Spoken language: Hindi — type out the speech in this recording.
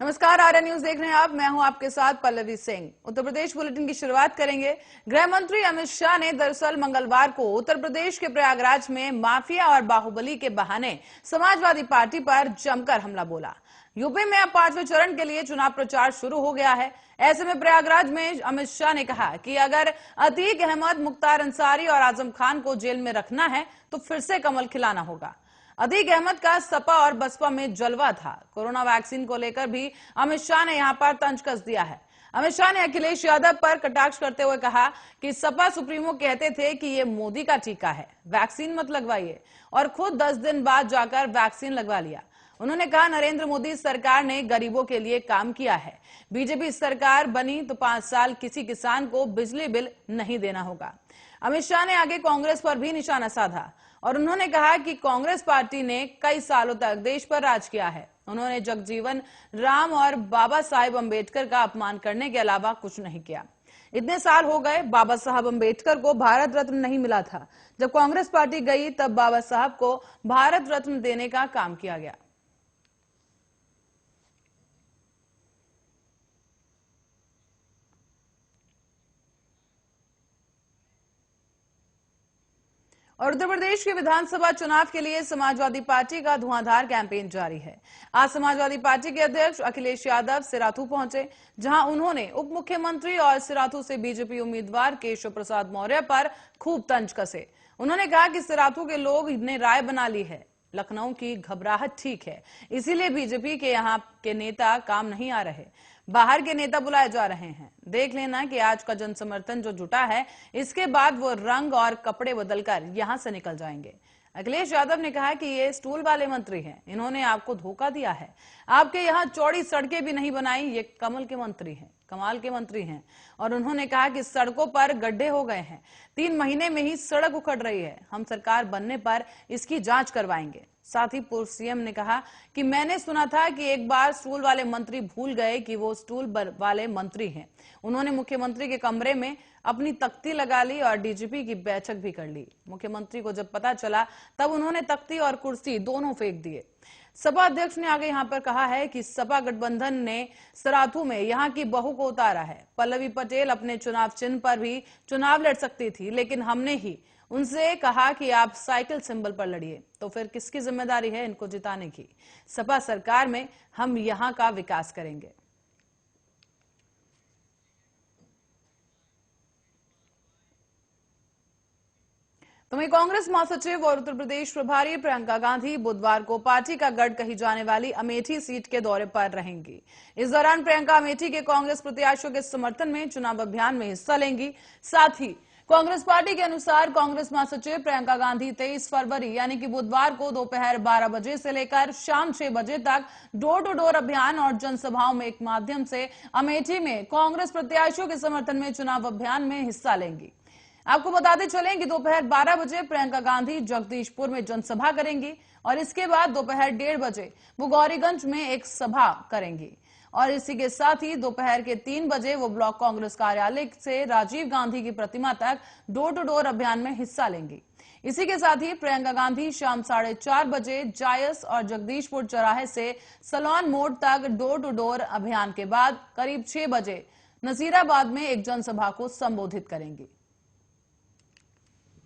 नमस्कार, आर्या न्यूज देख रहे हैं आप। मैं हूं आपके साथ पल्लवी सिंह। उत्तर प्रदेश बुलेटिन की शुरुआत करेंगे। गृह मंत्री अमित शाह ने दरअसल मंगलवार को उत्तर प्रदेश के प्रयागराज में माफिया और बाहुबली के बहाने समाजवादी पार्टी पर जमकर हमला बोला। यूपी में अब 5वें चरण के लिए चुनाव प्रचार शुरू हो गया है। ऐसे में प्रयागराज में अमित शाह ने कहा कि अगर अतीक अहमद, मुख्तार अंसारी और आजम खान को जेल में रखना है तो फिर से कमल खिलाना होगा। अतीक अहमद का सपा और बसपा में जलवा था। कोरोना वैक्सीन को लेकर भी अमित शाह ने यहां पर तंज कस दिया है। अमित शाह ने अखिलेश यादव पर कटाक्ष करते हुए कहा कि सपा सुप्रीमो कहते थे कि ये मोदी का टीका है, वैक्सीन मत लगवाइए, और खुद 10 दिन बाद जाकर वैक्सीन लगवा लिया। उन्होंने कहा, नरेंद्र मोदी सरकार ने गरीबों के लिए काम किया है। बीजेपी सरकार बनी तो 5 साल किसी किसान को बिजली बिल नहीं देना होगा। अमित शाह ने आगे कांग्रेस पर भी निशाना साधा और उन्होंने कहा कि कांग्रेस पार्टी ने कई सालों तक देश पर राज किया है। उन्होंने जगजीवन राम और बाबा साहेब अम्बेडकर का अपमान करने के अलावा कुछ नहीं किया। इतने साल हो गए, बाबा साहब अम्बेडकर को भारत रत्न नहीं मिला था। जब कांग्रेस पार्टी गई तब बाबा साहब को भारत रत्न देने का काम किया गया। और उत्तर प्रदेश के विधानसभा चुनाव के लिए समाजवादी पार्टी का धुआंधार कैंपेन जारी है। आज समाजवादी पार्टी के अध्यक्ष अखिलेश यादव सिराथू पहुंचे, जहां उन्होंने उप मुख्यमंत्री और सिराथू से बीजेपी उम्मीदवार केशव प्रसाद मौर्य पर खूब तंज कसे। उन्होंने कहा कि सिराथू के लोग ने राय बना ली है, लखनऊ की घबराहट ठीक है, इसीलिए बीजेपी के यहां के नेता काम नहीं आ रहे, बाहर के नेता बुलाए जा रहे हैं। देख लेना कि आज का जन समर्थन जो जुटा है, इसके बाद वो रंग और कपड़े बदलकर यहां से निकल जाएंगे। अखिलेश यादव ने कहा कि ये स्टूल वाले मंत्री हैं, इन्होंने आपको धोखा दिया है। आपके यहां चौड़ी सड़कें भी नहीं बनाई, ये कमल के मंत्री हैं, कमाल के मंत्री हैं। और उन्होंने कहा कि सड़कों पर गड्ढे हो गए हैं, 3 महीने में ही सड़क उखड़ रही है। हम सरकार बनने पर इसकी जांच करवाएंगे। साथ ही पूर्व सीएम ने कहा कि मैंने सुना था कि एक बार स्टूल वाले मंत्री भूल गए कि वो स्टूल वाले मंत्री हैं। उन्होंने मुख्यमंत्री के कमरे में अपनी तख्ती लगा ली और डीजीपी की बैठक भी कर ली। मुख्यमंत्री को जब पता चला तब उन्होंने तख्ती और कुर्सी दोनों फेंक दिए। सपा अध्यक्ष ने आगे यहां पर कहा है कि सपा गठबंधन ने सराथू में यहां की बहू को उतारा है। पल्लवी पटेल अपने चुनाव चिन्ह पर भी चुनाव लड़ सकती थी, लेकिन हमने ही उनसे कहा कि आप साइकिल सिंबल पर लड़िए। तो फिर किसकी जिम्मेदारी है इनको जिताने की? सपा सरकार में हम यहां का विकास करेंगे। तो वहीं कांग्रेस महासचिव और उत्तर प्रदेश प्रभारी प्रियंका गांधी बुधवार को पार्टी का गढ़ कही जाने वाली अमेठी सीट के दौरे पर रहेंगी। इस दौरान प्रियंका अमेठी के कांग्रेस प्रत्याशियों के समर्थन में चुनाव अभियान में हिस्सा लेंगी। साथ ही कांग्रेस पार्टी के अनुसार कांग्रेस महासचिव प्रियंका गांधी 23 फरवरी यानी कि बुधवार को दोपहर 12 बजे से लेकर शाम 6 बजे तक डोर टू डोर अभियान और जनसभाओं में एक माध्यम से अमेठी में कांग्रेस प्रत्याशियों के समर्थन में चुनाव अभियान में हिस्सा लेंगी। आपको बताते चलें कि दोपहर 12 बजे प्रियंका गांधी जगदीशपुर में जनसभा करेंगी और इसके बाद दोपहर 1:30 बजे वो गौरीगंज में एक सभा करेंगी और इसी के साथ ही दोपहर के 3 बजे वो ब्लॉक कांग्रेस कार्यालय से राजीव गांधी की प्रतिमा तक डोर टू डोर अभियान में हिस्सा लेंगी। इसी के साथ ही प्रियंका गांधी शाम 4:30 बजे जायस और जगदीशपुर चौराहे से सलौन मोड़ तक डोर टू डोर अभियान के बाद करीब 6 बजे नसीराबाद में एक जनसभा को संबोधित करेंगी।